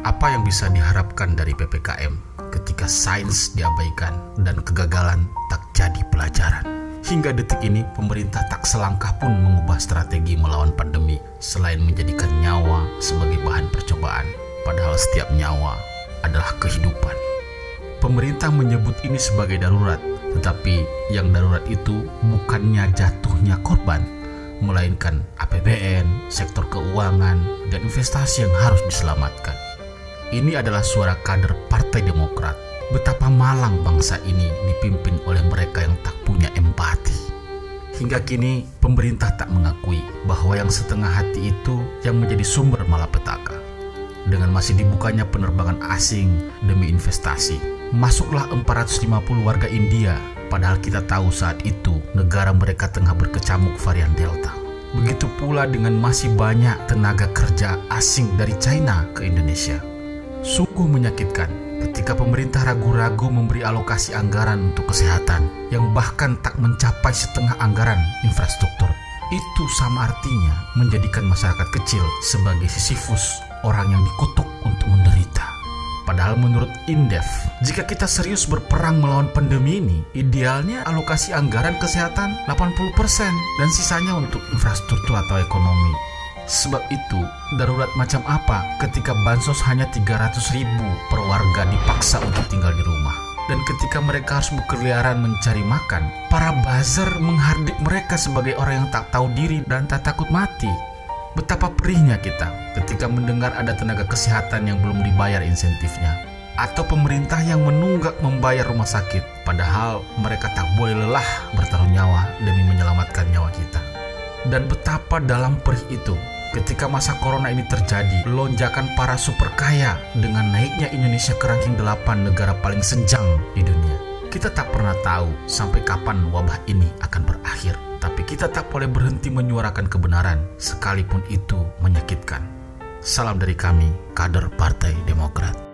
Apa yang bisa diharapkan dari PPKM ketika sains diabaikan dan kegagalan tak jadi pelajaran? Hingga detik ini, pemerintah tak selangkah pun mengubah strategi melawan pandemi selain menjadikan nyawa sebagai bahan percobaan. Padahal setiap nyawa adalah kehidupan. Pemerintah menyebut ini sebagai darurat, tetapi yang darurat itu bukannya jatuhnya korban, melainkan APBN, sektor keuangan, dan investasi yang harus diselamatkan. Ini adalah suara kader Partai Demokrat. Betapa malang bangsa ini dipimpin oleh mereka yang tak punya empati. Hingga kini pemerintah tak mengakui bahwa yang setengah hati itu yang menjadi sumber malapetaka. Dengan masih dibukanya penerbangan asing demi investasi, masuklah 450 warga India, padahal kita tahu saat itu negara mereka tengah berkecamuk varian Delta. Begitu pula dengan masih banyak tenaga kerja asing dari China ke Indonesia. Sungguh menyakitkan ketika pemerintah ragu-ragu memberi alokasi anggaran untuk kesehatan yang bahkan tak mencapai setengah anggaran infrastruktur. Itu sama artinya menjadikan masyarakat kecil sebagai Sisyphus, orang yang dikutuk untuk menderita. Padahal menurut Indef, jika kita serius berperang melawan pandemi ini, idealnya alokasi anggaran kesehatan 80% dan sisanya untuk infrastruktur atau ekonomi. Sebab itu, darurat macam apa ketika bansos hanya 300.000 per warga dipaksa untuk tinggal di rumah. Dan ketika mereka harus berkeliaran mencari makan, para buzzer menghardik mereka sebagai orang yang tak tahu diri dan tak takut mati. Betapa perihnya kita ketika mendengar ada tenaga kesehatan yang belum dibayar insentifnya, atau pemerintah yang menunggak membayar rumah sakit, padahal mereka tak boleh lelah bertaruh nyawa demi menyelamatkan nyawa kita. Dan betapa dalam perih itu ketika masa corona ini terjadi, lonjakan para super kaya dengan naiknya Indonesia ke ranking 8 negara paling senjang di dunia. Kita tak pernah tahu sampai kapan wabah ini akan berakhir, tapi kita tak boleh berhenti menyuarakan kebenaran sekalipun itu menyakitkan. Salam dari kami, kader Partai Demokrat.